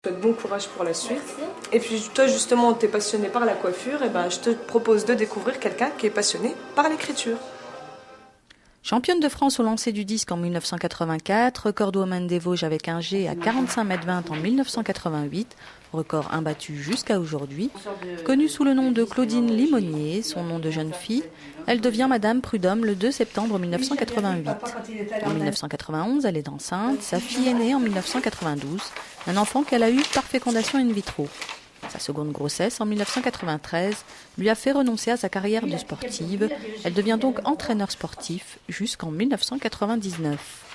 Je te souhaite bon courage pour la suite. Et puis toi justement, tu es passionné par la coiffure, et ben je te propose de découvrir quelqu'un qui est passionné par l'écriture. Championne de France au lancer du disque en 1984, recordwoman des Vosges avec un G à 45,20 m en 1988, record imbattu jusqu'à aujourd'hui. Connue sous le nom de Claudine Limonier, son nom de jeune fille, elle devient Madame Prudhomme le 2 septembre 1988. En 1991, elle est enceinte, sa fille est née en 1992, un enfant qu'elle a eu par fécondation in vitro. Sa seconde grossesse, en 1993, lui a fait renoncer à sa carrière de sportive. Elle devient donc entraîneur sportif jusqu'en 1999.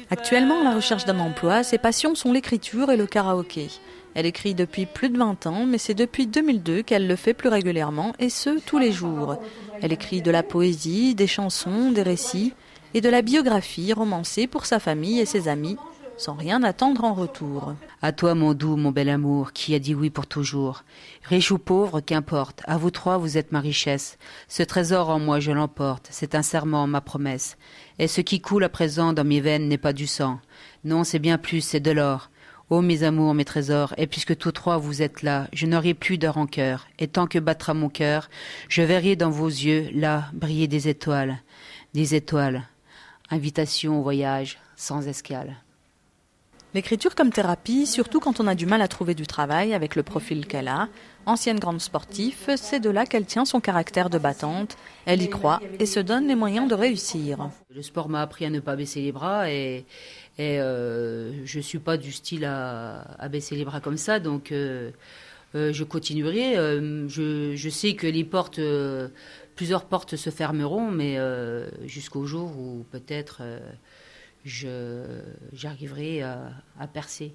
Actuellement, à la recherche d'un emploi, ses passions sont l'écriture et le karaoké. Elle écrit depuis plus de 20 ans, mais c'est depuis 2002 qu'elle le fait plus régulièrement, et ce, tous les jours. Elle écrit de la poésie, des chansons, des récits, et de la biographie romancée pour sa famille et ses amis, sans rien attendre en retour. À toi, mon doux, mon bel amour, qui a dit oui pour toujours. Riche ou pauvre, qu'importe, à vous trois, vous êtes ma richesse. Ce trésor en moi, je l'emporte, c'est un serment, ma promesse. Et ce qui coule à présent dans mes veines n'est pas du sang. Non, c'est bien plus, c'est de l'or. Ô mes amours, mes trésors, et puisque tous trois vous êtes là, je n'aurai plus de rancœur. Et tant que battra mon cœur, je verrai dans vos yeux, là, briller des étoiles. Des étoiles. Invitation au voyage, sans escale. L'écriture comme thérapie, surtout quand on a du mal à trouver du travail avec le profil qu'elle a. Ancienne grande sportive, c'est de là qu'elle tient son caractère de battante. Elle y croit et se donne les moyens de réussir. Le sport m'a appris à ne pas baisser les bras et je suis pas du style à baisser les bras comme ça, donc je continuerai. Je sais que les portes, plusieurs portes se fermeront, mais jusqu'au jour où peut-être j'arriverai à percer.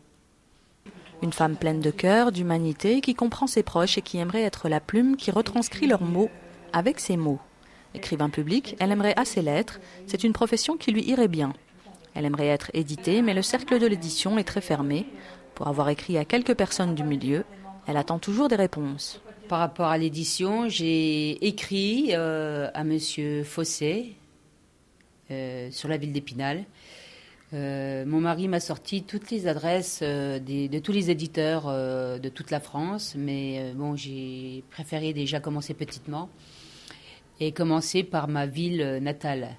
Une femme pleine de cœur, d'humanité, qui comprend ses proches et qui aimerait être la plume qui retranscrit leurs mots avec ses mots. Écrivain public, elle aimerait assez l'être, c'est une profession qui lui irait bien. Elle aimerait être éditée, mais le cercle de l'édition est très fermé. Pour avoir écrit à quelques personnes du milieu, elle attend toujours des réponses. Par rapport à l'édition, j'ai écrit à Monsieur Fossé sur la ville d'Épinal. Mon mari m'a sorti toutes les adresses de tous les éditeurs de toute la France, mais bon, j'ai préféré déjà commencer petitement et commencer par ma ville natale.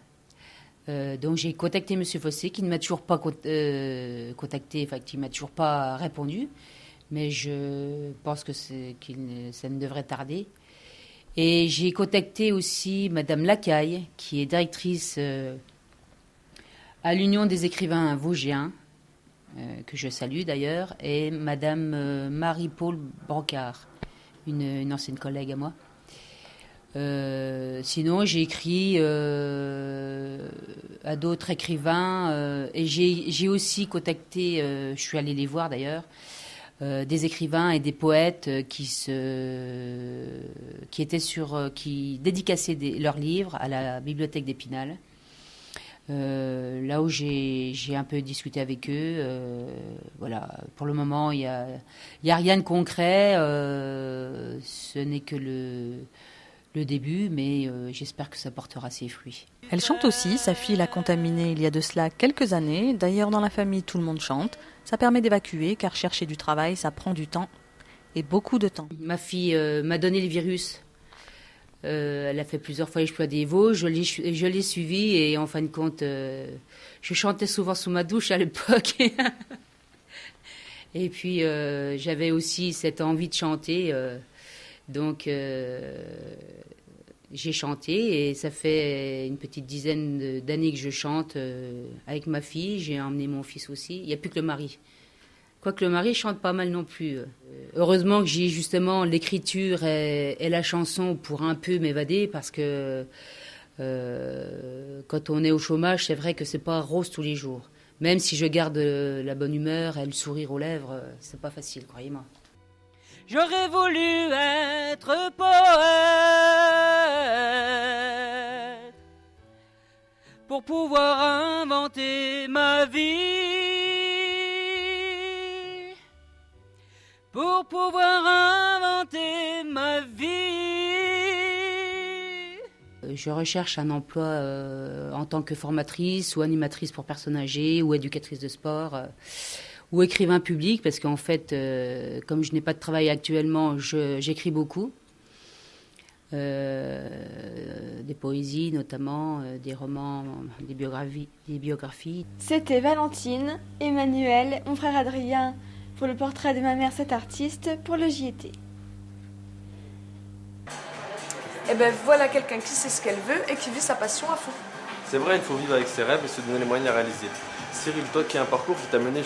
Donc j'ai contacté Monsieur Fossé qui ne m'a toujours pas contacté, enfin qui m'a toujours pas répondu, mais je pense que ça ne devrait tarder. Et j'ai contacté aussi Madame Lacaille, qui est directrice à l'Union des écrivains vosgiens, que je salue d'ailleurs, et Madame Marie-Paul Brancard, une ancienne collègue à moi. Sinon, j'ai écrit à d'autres écrivains et j'ai aussi contacté, je suis allée les voir d'ailleurs, des écrivains et des poètes qui dédicaçaient leurs livres à la bibliothèque d'Épinal. Là où j'ai un peu discuté avec eux, voilà. Pour le moment, il y a rien de concret. Ce n'est que le début, mais j'espère que ça portera ses fruits. Elle chante aussi, sa fille l'a contaminée il y a de cela quelques années. D'ailleurs, dans la famille, tout le monde chante. Ça permet d'évacuer, car chercher du travail, ça prend du temps, et beaucoup de temps. Ma fille m'a donné le virus. Elle a fait plusieurs fois l'exploit des Vosges, je l'ai suivi et en fin de compte, je chantais souvent sous ma douche à l'époque. Et puis j'avais aussi cette envie de chanter, donc j'ai chanté et ça fait une petite dizaine d'années que je chante avec ma fille. J'ai emmené mon fils aussi, il n'y a plus que le mari. Quoique le mari chante pas mal non plus. Heureusement que j'ai justement l'écriture et la chanson pour un peu m'évader, parce que quand on est au chômage, c'est vrai que c'est pas rose tous les jours. Même si je garde la bonne humeur et le sourire aux lèvres, c'est pas facile, croyez-moi. J'aurais voulu être poète pour pouvoir inventer ma vie. Pour pouvoir inventer ma vie. Je recherche un emploi en tant que formatrice ou animatrice pour personnes âgées ou éducatrice de sport ou écrivain public, parce qu'en fait, comme je n'ai pas de travail actuellement, j'écris beaucoup. Des poésies notamment, des romans, des biographies. C'était Valentine, Emmanuel, mon frère Adrien pour le portrait de ma mère, cette artiste, pour le JT. Et ben voilà quelqu'un qui sait ce qu'elle veut et qui vit sa passion à fond. C'est vrai, il faut vivre avec ses rêves et se donner les moyens de les réaliser. Cyril, toi qui as un parcours qui t'a mené